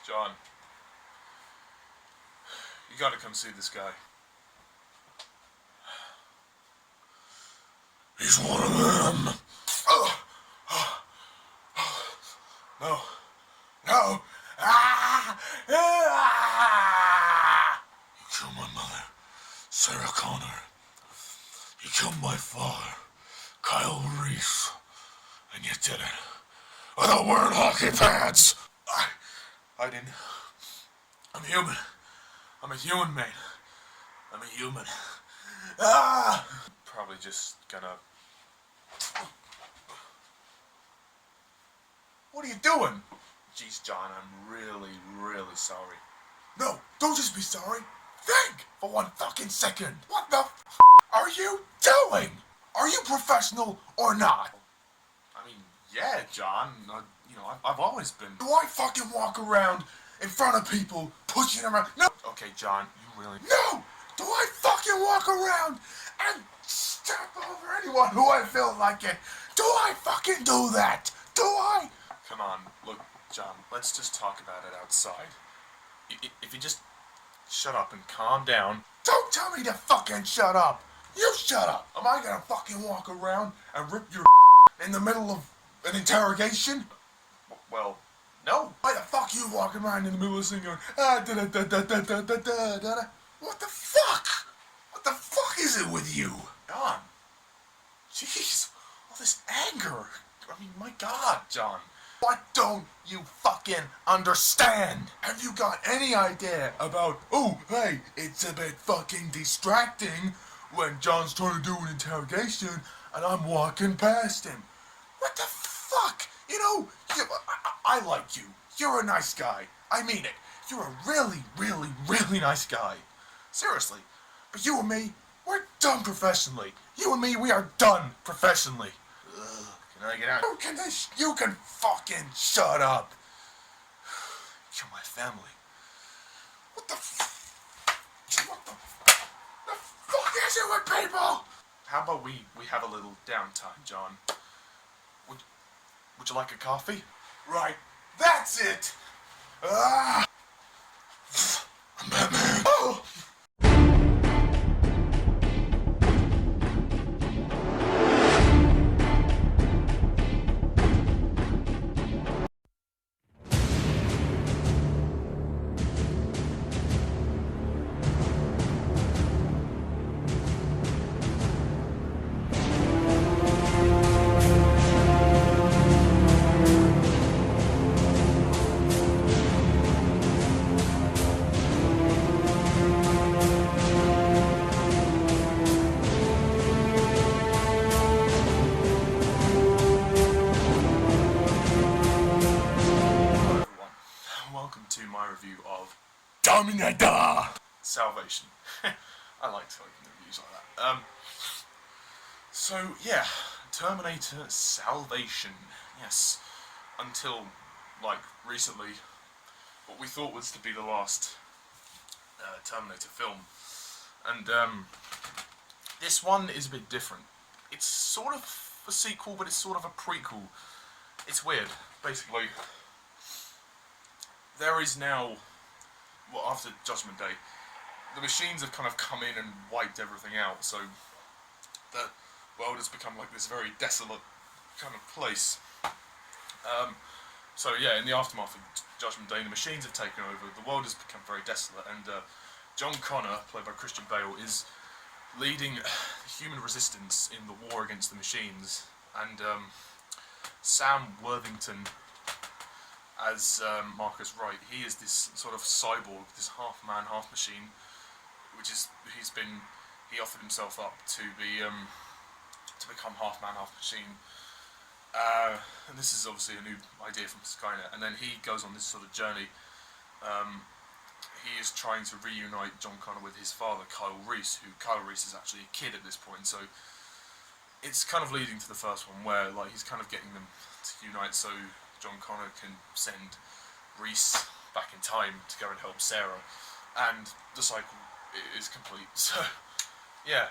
John, you gotta come see this guy. He's one of them. No. No. You killed my mother, Sarah Connor. You killed my father, Kyle Reese. And you did it without wearing hockey pads. I didn't. I'm human. I'm a human, man. I'm a human. Probably just gonna... What are you doing? Jeez, John, I'm really sorry. No, don't just be sorry. Think for 1 fucking second. What the are you doing? Are you professional or not? I mean, yeah, John. I've always been. Do I fucking walk around in front of people, pushing them around? No. Okay, John, you really... No! Do I fucking walk around and step over anyone who I feel like it? Do I fucking do that? Do I? Come on, look, John, let's just talk about it outside. If you just shut up and calm down. Don't tell me to fucking shut up. You shut up. Am I gonna fucking walk around and rip your in the middle of an interrogation? Well, no. Why the fuck you walking around in the middle of this thing going, da-da-da-da-da-da-da-da-da? What the fuck? What the fuck is it with you? John. Jeez. All this anger. I mean, my God, John. What don't you fucking understand? Have you got any idea about, oh, hey, it's a bit fucking distracting when John's trying to do an interrogation and I'm walking past him? What the fuck? You know, I like you. You're a nice guy. I mean it. You're a really nice guy. Seriously. But you and me, we're done professionally. You and me, we are done professionally. Ugh, can I get out? You can fucking shut up. Kill my family. What the fuck is it with people? How about we have a little downtime, John? Would you like a coffee? Right, that's it. I'm Batman. Oh. Review of Terminator Salvation. I like taking reviews like that. So yeah, Terminator Salvation. Yes, until like recently, what we thought was to be the last Terminator film, and this one is a bit different. It's sort of a sequel, but it's sort of a prequel. It's weird, basically. There is now, well, after Judgment Day, the machines have kind of come in and wiped everything out, so the world has become like this very desolate kind of place. So yeah, in the aftermath of Judgment Day, the machines have taken over, the world has become very desolate, and John Connor, played by Christian Bale, is leading human resistance in the war against the machines, and Sam Worthington, as Marcus Wright, he is this sort of cyborg, this half man, half machine, which is he offered himself up to be to become half man, half machine, and this is obviously a new idea from Skynet. And then he goes on this sort of journey. He is trying to reunite John Connor with his father, Kyle Reese, who Kyle Reese is actually a kid at this point. So it's kind of leading to the first one, where like he's kind of getting them to unite, so John Connor can send Reese back in time to go and help Sarah, and the cycle is complete. So, yeah,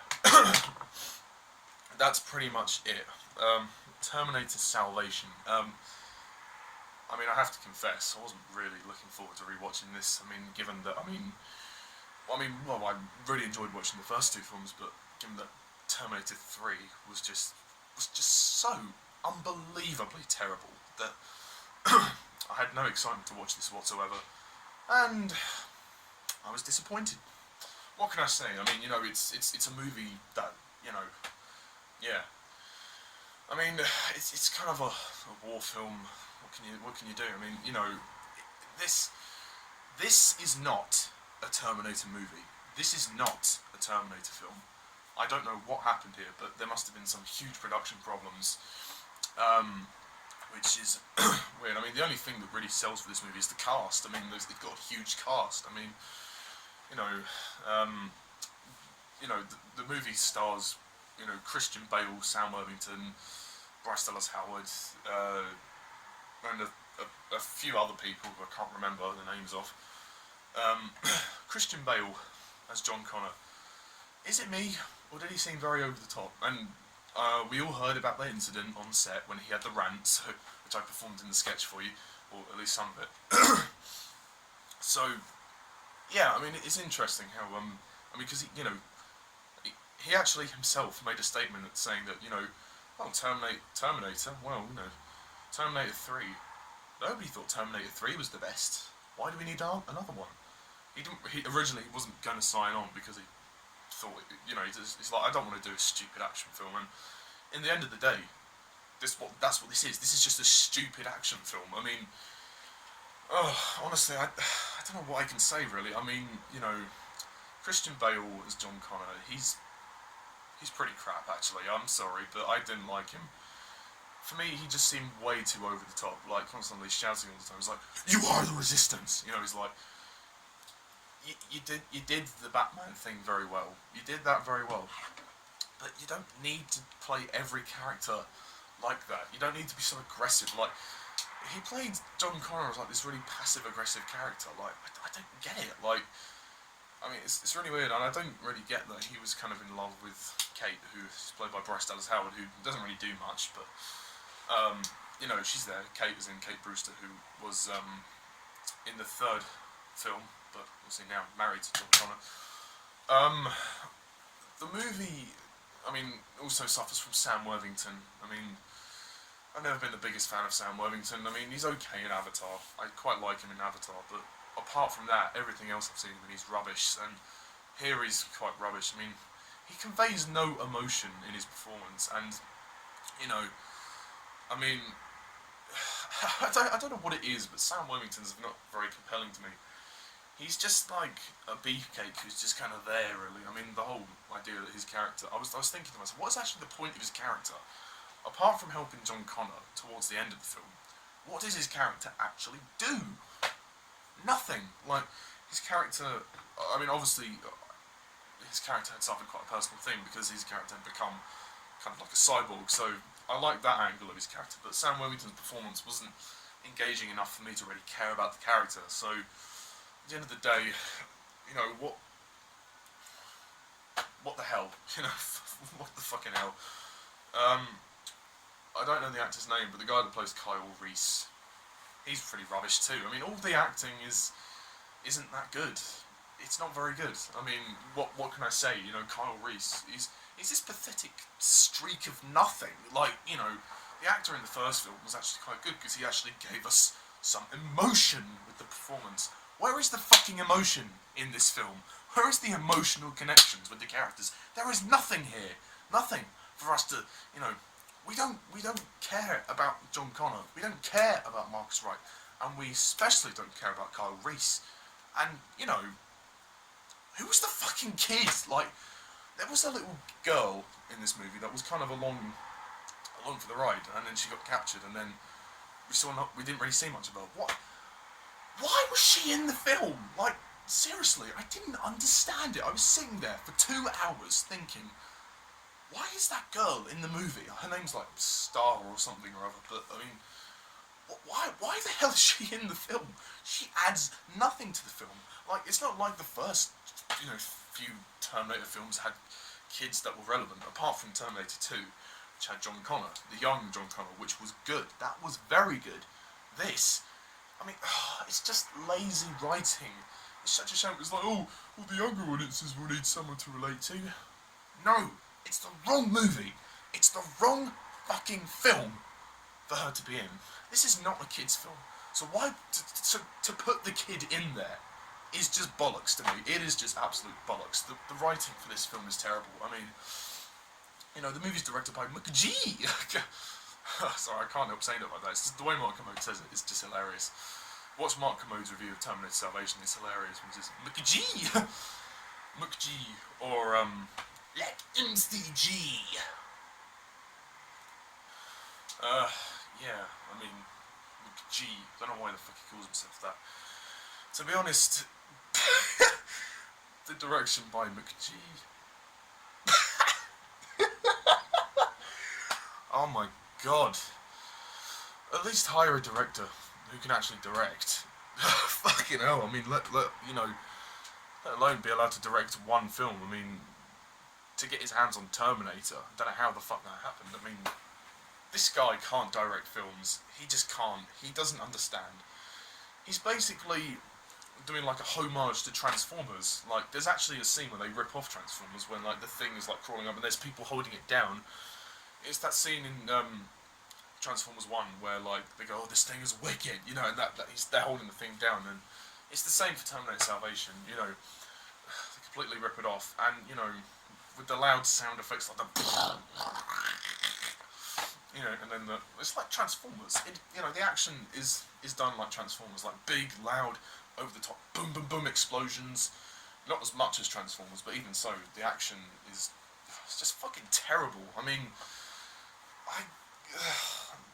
that's pretty much it. Terminator Salvation. I mean, I have to confess, I wasn't really looking forward to rewatching this. I mean, given that, well, I really enjoyed watching the first two films, but given that Terminator 3 was just so unbelievably terrible that I had no excitement to watch this whatsoever, and I was disappointed. What can I say? I mean, it's a movie that, yeah. I mean, it's kind of a war film. What can you do? I mean, this is not a Terminator movie. This is not a Terminator film. I don't know what happened here, but there must have been some huge production problems, which is weird. I mean, the only thing that really sells for this movie is the cast. I mean, it's got a huge cast. I mean, the movie stars, Christian Bale, Sam Worthington, Bryce Dallas Howard, and a few other people who I can't remember the names of. Christian Bale as John Connor. Is it me, or did he seem very over the top? And we all heard about that incident on set when he had the rants, which I performed in the sketch for you, or at least some of it. So, yeah, I mean, it's interesting how, because he actually himself made a statement saying that, Terminator, well, Terminator 3, nobody thought Terminator 3 was the best. Why do we need another one? He originally wasn't going to sign on because he thought, he's like, I don't want to do a stupid action film, and in the end of the day, that's what this is. This is just a stupid action film. I mean, honestly, I don't know what I can say, really. I mean, Christian Bale as John Connor, he's pretty crap, actually. I'm sorry, but I didn't like him. For me, he just seemed way too over the top, like constantly shouting all the time. He's like, "You are the Resistance." He's like, you did the Batman thing very well. You did that very well, but you don't need to play every character like that. You don't need to be so aggressive. Like, he played John Connor as like this really passive-aggressive character. Like, I don't get it. Like, I mean, it's really weird, and I don't really get that he was kind of in love with Kate, who's played by Bryce Dallas Howard, who doesn't really do much, but she's there. Kate was in Kate Brewster, who was in the third film, but obviously now married to John Connor. The movie, I mean, also suffers from Sam Worthington. I mean, I've never been the biggest fan of Sam Worthington. I mean, he's okay in Avatar. I quite like him in Avatar, but apart from that, everything else I've seen him in, he's rubbish, and here he's quite rubbish. I mean, he conveys no emotion in his performance, and, I mean, I don't know what it is, but Sam Worthington's not very compelling to me. He's just like a beefcake who's just kind of there, really. I mean, the whole idea that his character... I was thinking to myself, what's actually the point of his character? Apart from helping John Connor towards the end of the film, what does his character actually do? Nothing. Like, his character... I mean, obviously, his character had suffered quite a personal thing because his character had become kind of like a cyborg, so I like that angle of his character, but Sam Worthington's performance wasn't engaging enough for me to really care about the character, so at the end of the day, what the hell? What the fucking hell? I don't know the actor's name, but the guy that plays Kyle Reese, he's pretty rubbish too. I mean, all the acting isn't that good. It's not very good. I mean, what can I say? Kyle Reese, he's this pathetic streak of nothing. Like, the actor in the first film was actually quite good because he actually gave us some emotion with the performance. Where is the fucking emotion in this film? Where is the emotional connections with the characters? There is nothing here. Nothing for us to, we don't care about John Connor. We don't care about Marcus Wright. And we especially don't care about Kyle Reese. And, who was the fucking kid? Like, there was a little girl in this movie that was kind of along for the ride, and then she got captured, and then we didn't really see much of her. Why was she in the film? Like, seriously, I didn't understand it. I was sitting there for 2 hours thinking, why is that girl in the movie? Her name's like Star or something or other, but I mean, why the hell is she in the film? She adds nothing to the film. Like, it's not like the first, few Terminator films had kids that were relevant, apart from Terminator 2, which had John Connor, the young John Connor, which was good. That was very good. this, I mean, it's just lazy writing. It's such a shame. It's like, oh, all the younger audiences will need someone to relate to. No, it's the wrong movie. It's the wrong fucking film for her to be in. This is not a kid's film. So why to put the kid in there is just bollocks to me. It is just absolute bollocks. The writing for this film is terrible. I mean, you know, the movie's directed by McGee. Sorry, I can't help saying it like that. It's just the way Mark Commode says it is just hilarious. Watch Mark Commode's review of Terminator Salvation. It's hilarious when he says McGee, McGee, or like MCG. Yeah, I mean, McGee. I don't know why the fuck he calls himself that. To be honest, the direction by McGee. Oh my god. At least hire a director who can actually direct. Fucking hell, I mean, let alone be allowed to direct one film. I mean, to get his hands on Terminator, I don't know how the fuck that happened. I mean, this guy can't direct films. He just can't. He doesn't understand. He's basically doing like a homage to Transformers. Like, there's actually a scene where they rip off Transformers when like the thing is like crawling up and there's people holding it down. It's that scene in Transformers 1 where like they go, oh, this thing is wicked, you know, and they're holding the thing down, and it's the same for Terminator Salvation. You know, they completely rip it off, and you know, with the loud sound effects like the, you know, and then it's like Transformers. You know, the action is done like Transformers, like big, loud, over the top, boom, boom, boom explosions. Not as much as Transformers, but even so, the action is it's just fucking terrible. I mean,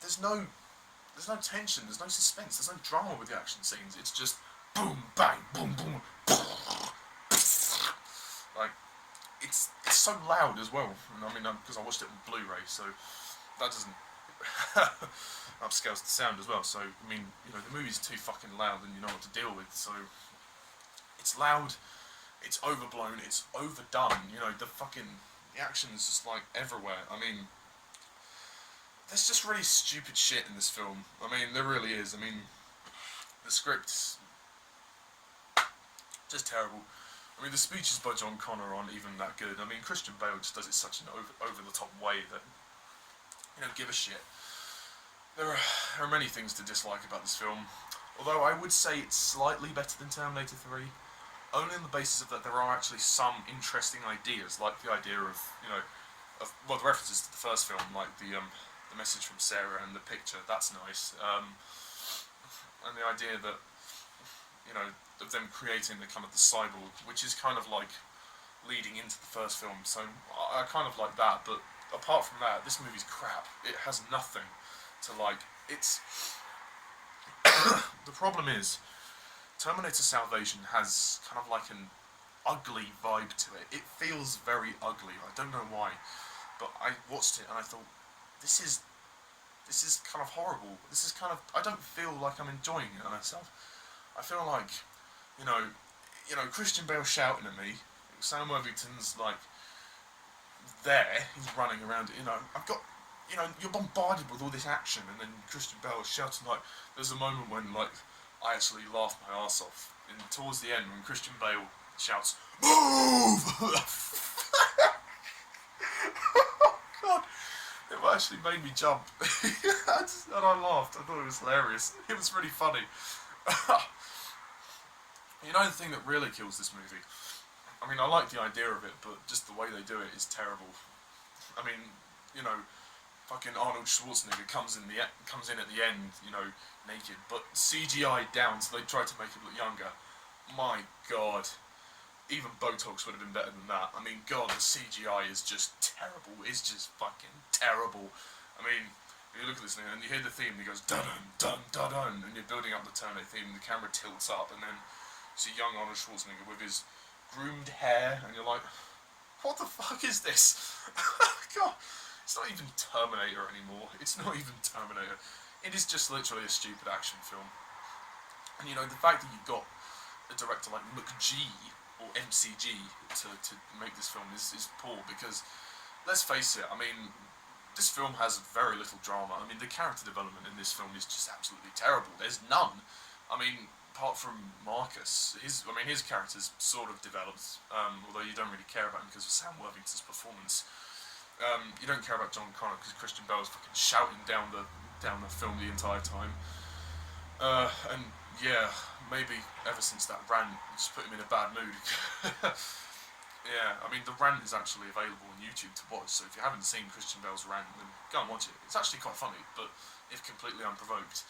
there's no tension, there's no suspense, there's no drama with the action scenes. It's just boom, bang, boom, boom, like it's so loud as well. And I mean, because I watched it on Blu-ray, so that doesn't upscales the sound as well. So I mean, you know, the movie's too fucking loud, and you know what to deal with. So it's loud, it's overblown, it's overdone. You know, the action is just like everywhere. I mean, there's just really stupid shit in this film. I mean, there really is. I mean, the script's just terrible. I mean, the speeches by John Connor aren't even that good. I mean, Christian Bale just does it such an over-the-top way that, you know, give a shit. There are many things to dislike about this film, although I would say it's slightly better than Terminator 3, only on the basis of that there are actually some interesting ideas, like the idea of, you know, the references to the first film, like the message from Sarah and the picture. That's nice, and the idea that, you know, of them creating the kind of the cyborg, which is kind of like leading into the first film. So I kind of like that, but apart from that, this movie's crap. It has nothing to like. It's the problem is Terminator Salvation has kind of like an ugly vibe to it. It feels very ugly. I don't know why, but I watched it and I thought, this is kind of horrible. This is kind of, I don't feel like I'm enjoying it myself. I feel like, you know, Christian Bale shouting at me. Sam Worthington's like there. He's running around. You know, I've got, you know, you're bombarded with all this action, and then Christian Bale is shouting. Like, there's a moment when like I actually laughed my arse off. And towards the end, when Christian Bale shouts, "Move!" God. It actually made me jump. And I laughed. I thought it was hilarious. It was really funny. You know, the thing that really kills this movie, I mean, I like the idea of it, but just the way they do it is terrible. I mean, you know, fucking Arnold Schwarzenegger comes in at the end, you know, naked, but CGI down, so they try to make him look younger. My God. Even Botox would have been better than that. I mean, God, the CGI is just terrible. It's just fucking terrible. I mean, you look at this thing and you hear the theme and it goes dun dun dun dun, and you're building up the Terminator theme and the camera tilts up, and then you see young Arnold Schwarzenegger with his groomed hair, and you're like, what the fuck is this? God, it's not even Terminator anymore. It's not even Terminator. It is just literally a stupid action film. And you know, the fact that you've got a director like McGee or MCG to make this film is poor, because let's face it, I mean, this film has very little drama. I mean, the character development in this film is just absolutely terrible. There's none. I mean, apart from Marcus, his character's sort of developed, although you don't really care about him because of Sam Worthington's performance. You don't care about John Connor because Christian Bale's fucking shouting down the film the entire time. And yeah, maybe ever since that rant, just put him in a bad mood. Yeah, I mean, the rant is actually available on YouTube to watch, so if you haven't seen Christian Bale's rant, then go and watch it. It's actually quite funny, but if completely unprovoked.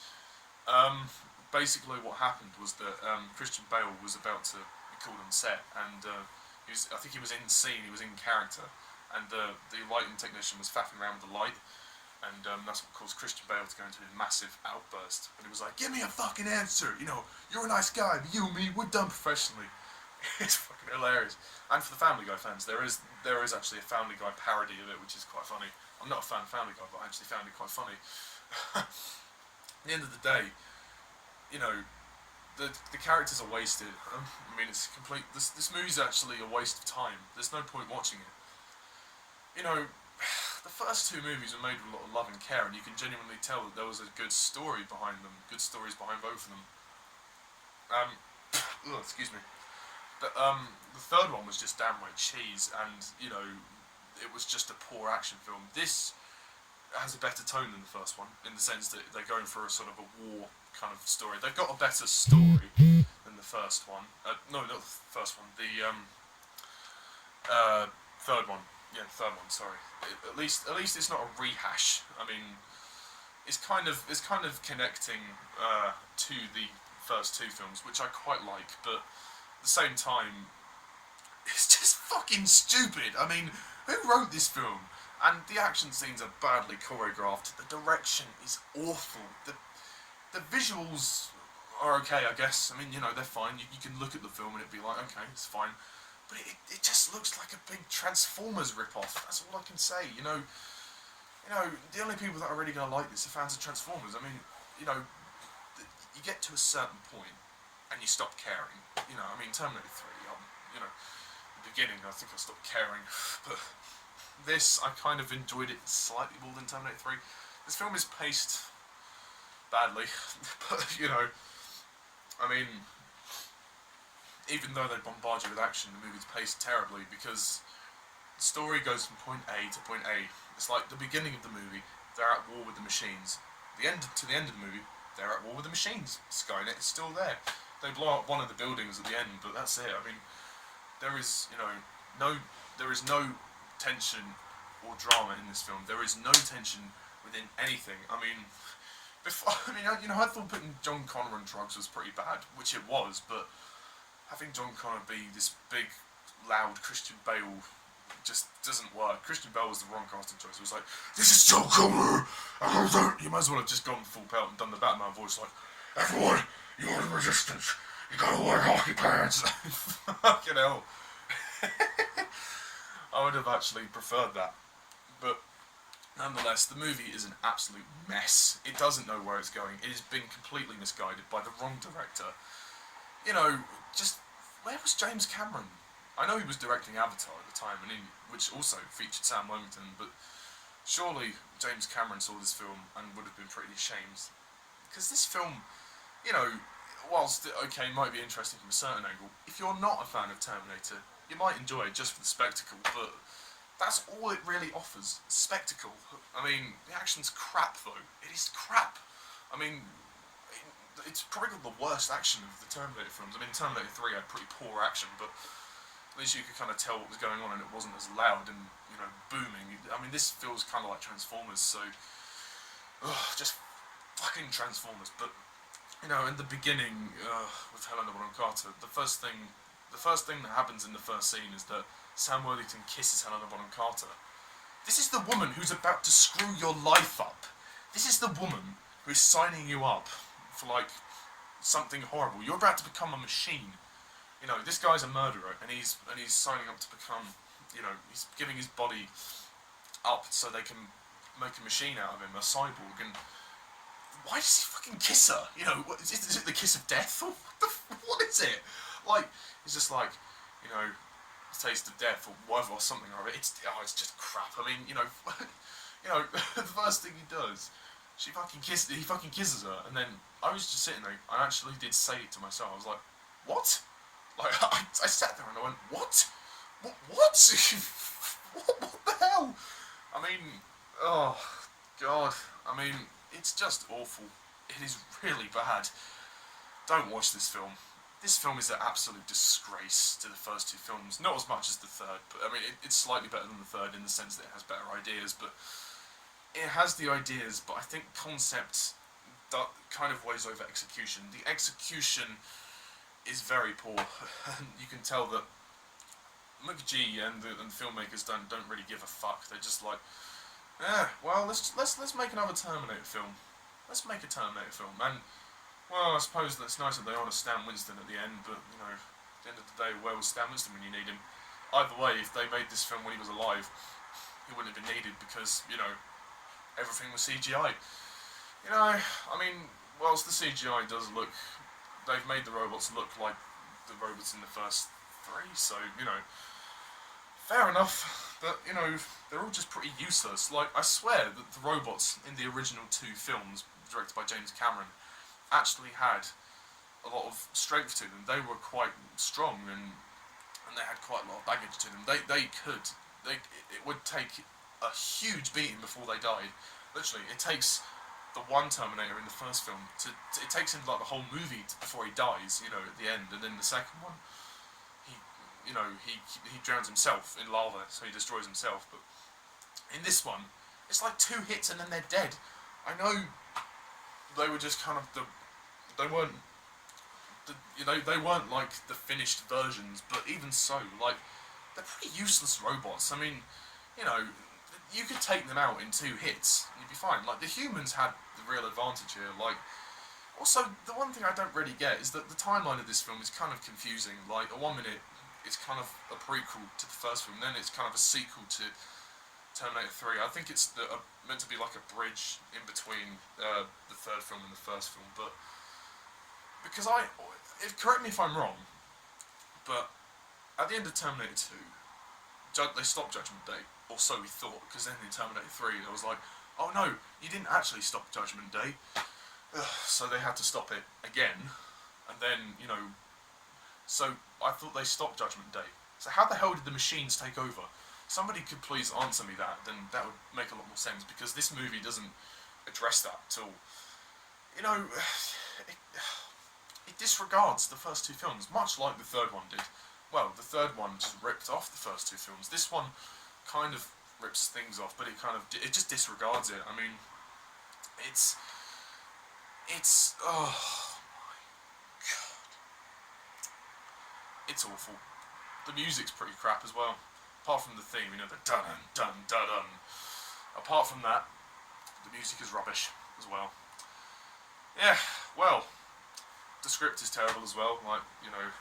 Basically what happened was that Christian Bale was about to be called on set, and I think he was in scene, he was in character, and the lighting technician was faffing around with the light, and that's what caused Christian Bale to go into a massive outburst. And he was like, "Give me a fucking answer! You know, you're a nice guy, but you and me, we're done professionally." It's fucking hilarious. And for the Family Guy fans, there is actually a Family Guy parody of it, which is quite funny. I'm not a fan of Family Guy, but I actually found it quite funny. At the end of the day, you know, the characters are wasted. I mean, it's complete. This movie's actually a waste of time. There's no point watching it. You know, the first two movies were made with a lot of love and care, and you can genuinely tell that there was a good story behind them. Good stories behind both of them. Excuse me. But the third one was just downright cheese, and you know, it was just a poor action film. This has a better tone than the first one, in the sense that they're going for a sort of a war kind of story. They've got a better story than the first one. No, not the first one. The third one. Yeah, the third one. Sorry. At least it's not a rehash. I mean, it's kind of connecting to the first two films, which I quite like, but at the same time, it's just fucking stupid. I mean, who wrote this film? And the action scenes are badly choreographed. The direction is awful. The visuals are okay, I guess. I mean, you know, they're fine. You can look at the film and it'd be like, okay, it's fine. But it just looks like a big Transformers rip-off. That's all I can say. You know, the only people that are really going to like this are fans of Transformers. I mean, you know, you get to a certain point and you stop caring. You know, I mean, Terminator 3, you know, the beginning, I think I stopped caring. But this, I kind of enjoyed it slightly more than Terminator 3. This film is paced badly, but, you know, I mean, even though they bombard you with action, the movie's paced terribly, because the story goes from point A to point A. It's like the beginning of the movie, they're at war with the machines. To the end of the movie, they're at war with the machines. Skynet is still there. They blow up one of the buildings at the end, but that's it. I mean, there is, you know, there is no tension or drama in this film. There is no tension within anything. I mean, I thought putting John Connor on drugs was pretty bad, which it was, but having John Connor be this big, loud Christian Bale just doesn't work. Christian Bale was the wrong casting choice. It was like, "This is John Connor!" You might as well have just gone full pelt and done the Batman voice, like, "Everyone, you're the resistance. You gotta wear hockey pants." Fucking hell. I would have actually preferred that. But nonetheless, the movie is an absolute mess. It doesn't know where it's going. It has been completely misguided by the wrong director. You know, just, where was James Cameron? I know he was directing Avatar at the time, which also featured Sam Worthington, but surely James Cameron saw this film and would have been pretty ashamed. Because this film, you know, whilst okay, might be interesting from a certain angle, if you're not a fan of Terminator, you might enjoy it just for the spectacle, but that's all it really offers, spectacle. I mean, the action's crap though. It is crap. I mean, it's probably got the worst action of the Terminator films. I mean, Terminator 3 had pretty poor action, but at least you could kind of tell what was going on and it wasn't as loud and, you know, booming. I mean, this feels kind of like Transformers, so just fucking Transformers. But, you know, in the beginning with Helena Bonham Carter, the first thing that happens in the first scene is that Sam Worthington kisses Helena Bonham Carter. This is the woman who's about to screw your life up. This is the woman who's signing you up for, like, something horrible. You're about to become a machine. You know, this guy's a murderer, and he's signing up to become, you know, he's giving his body up so they can make a machine out of him, a cyborg, and why does he fucking kiss her? You know, is it the kiss of death? Or what is it? Like, it's just like, you know, taste of death or whatever, or something like it. It's just crap. I mean, you know, You know, the first thing he does, he fucking kisses her, and then I was just sitting there. I actually did say it to myself. I was like, "What?" Like I sat there and I went, "What? What? What the hell?" I mean, oh God. I mean, it's just awful. It is really bad. Don't watch this film. This film is an absolute disgrace to the first two films. Not as much as the third, but I mean, it's slightly better than the third in the sense that it has better ideas, but it has the ideas, but I think concept that kind of weighs over execution. The execution is very poor. You can tell that McG and the filmmakers don't really give a fuck. They're just like, well, let's make another Terminator film. Let's make a Terminator film, and well, I suppose that's nice that they honour Stan Winston at the end, but you know, at the end of the day, where was Stan Winston when you need him? Either way, if they made this film when he was alive, he wouldn't have been needed because you know everything was CGI. You know, I mean, whilst the CGI does look, they've made the robots look like the robots in the first three, so you know, fair enough. But you know, they're all just pretty useless. Like I swear that the robots in the original two films, directed by James Cameron, actually had a lot of strength to them. They were quite strong and they had quite a lot of baggage to them. It would take a huge beating before they died. Literally, it takes the one Terminator in the first film it takes him like the whole movie before he dies, you know, at the end, and then the second one, he drowns himself in lava, so he destroys himself. But in this one, it's like 2 hits and then they're dead. I know they were just kind of they weren't like the finished versions, but even so, like they're pretty useless robots. I mean, you know, you could take them out in 2 hits, and you'd be fine. Like the humans had the real advantage here. Like, also the one thing I don't really get is that the timeline of this film is kind of confusing. Like, at 1 minute, it's kind of a prequel to the first film, then it's kind of a sequel to Terminator 3. I think it's meant to be like a bridge in between the third film and the first film, but because correct me if I'm wrong, but at the end of Terminator 2, they stopped Judgment Day, or so we thought, because then in Terminator 3 there was like, oh no, you didn't actually stop Judgment Day, so they had to stop it again, and then, you know, so I thought they stopped Judgment Day. So how the hell did the machines take over? Somebody could please answer me that, then that would make a lot more sense, because this movie doesn't address that at all. You know, it disregards the first 2 films, much like the third one did. Well, the third one just ripped off the first 2 films. This one kind of rips things off, but it just disregards it. I mean, it's oh my god, it's awful. The music's pretty crap as well. Apart from the theme, you know, the dun dun dun dun. Apart from that, the music is rubbish as well. Yeah, well, the script is terrible as well. Like, you know,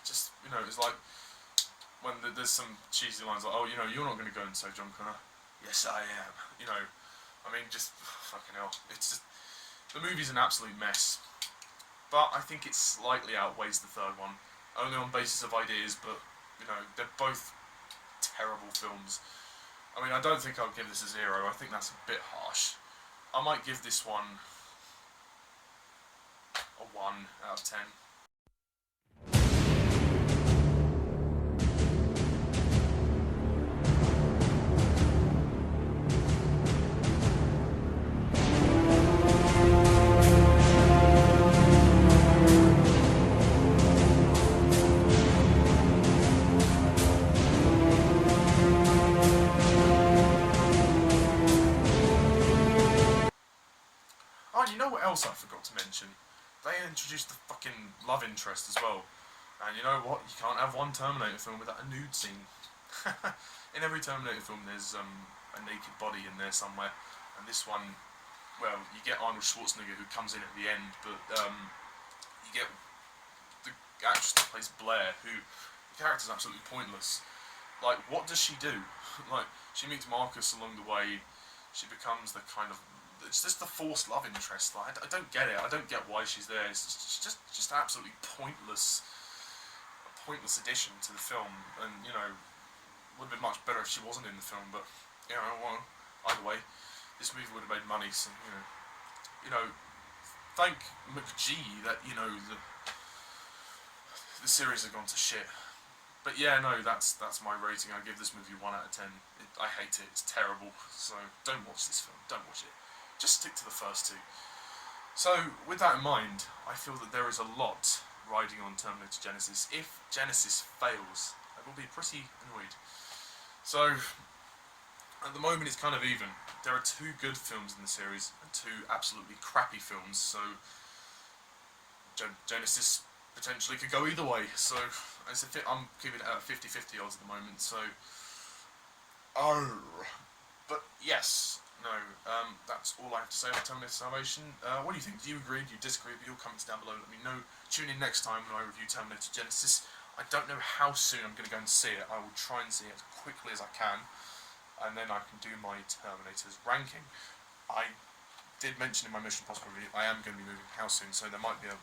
just, you know, it's like when there's some cheesy lines like, oh, you know, you're not going to go and save John Connor. Yes, I am. You know, I mean, just fucking hell. It's just, the movie's an absolute mess. But I think it slightly outweighs the third one, only on basis of ideas, but you know, they're both terrible films. I mean, I don't think I'll give this a 0. I think that's a bit harsh. I might give this one a 1 out of 10. Oh, you know what else I forgot to mention? They introduced the fucking love interest as well. And you know what? You can't have one Terminator film without a nude scene. In every Terminator film there's a naked body in there somewhere. And this one, well, you get Arnold Schwarzenegger who comes in at the end, but you get the actress that plays Blair, who, the character's absolutely pointless. Like, what does she do? Like, she meets Marcus along the way, she becomes the kind of, it's just the forced love interest. Like, I don't get it. I don't get why she's there. It's just absolutely pointless. A pointless addition to the film. And you know, would have been much better if she wasn't in the film. But you know, well, either way, this movie would have made money. So thank McGee that the series has gone to shit. But yeah, no, that's my rating. I give this movie 1 out of 10. I hate it. It's terrible. So don't watch this film. Don't watch it. Just stick to the first two. So with that in mind, I feel that there is a lot riding on Terminator Genisys. If Genisys fails, I will be pretty annoyed. So at the moment, it's kind of even. There are 2 good films in the series and 2 absolutely crappy films. So Genisys potentially could go either way. So I'm giving it a 50-50 odds at the moment. So, but yes, no, that's all I have to say about Terminator Salvation. What do you think? Do you agree? Do you disagree? Put your comments down below. Let me know. Tune in next time when I review Terminator Genisys. I don't know how soon I'm going to go and see it. I will try and see it as quickly as I can, and then I can do my Terminators ranking. I did mention in my Mission Impossible review I am going to be moving house soon, so there might be a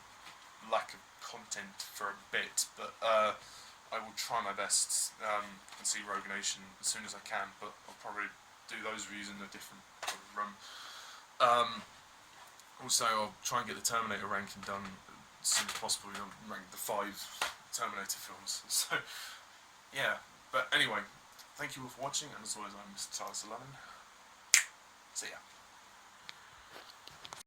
lack of content for a bit, but I will try my best and see Rogue Nation as soon as I can, but I'll probably do those reviews in a different room. Also, I'll try and get the Terminator ranking done as soon as possible. Rank the 5 Terminator films. So, yeah. But anyway, thank you all for watching, and as always, I'm Mr. Charles 11. See ya.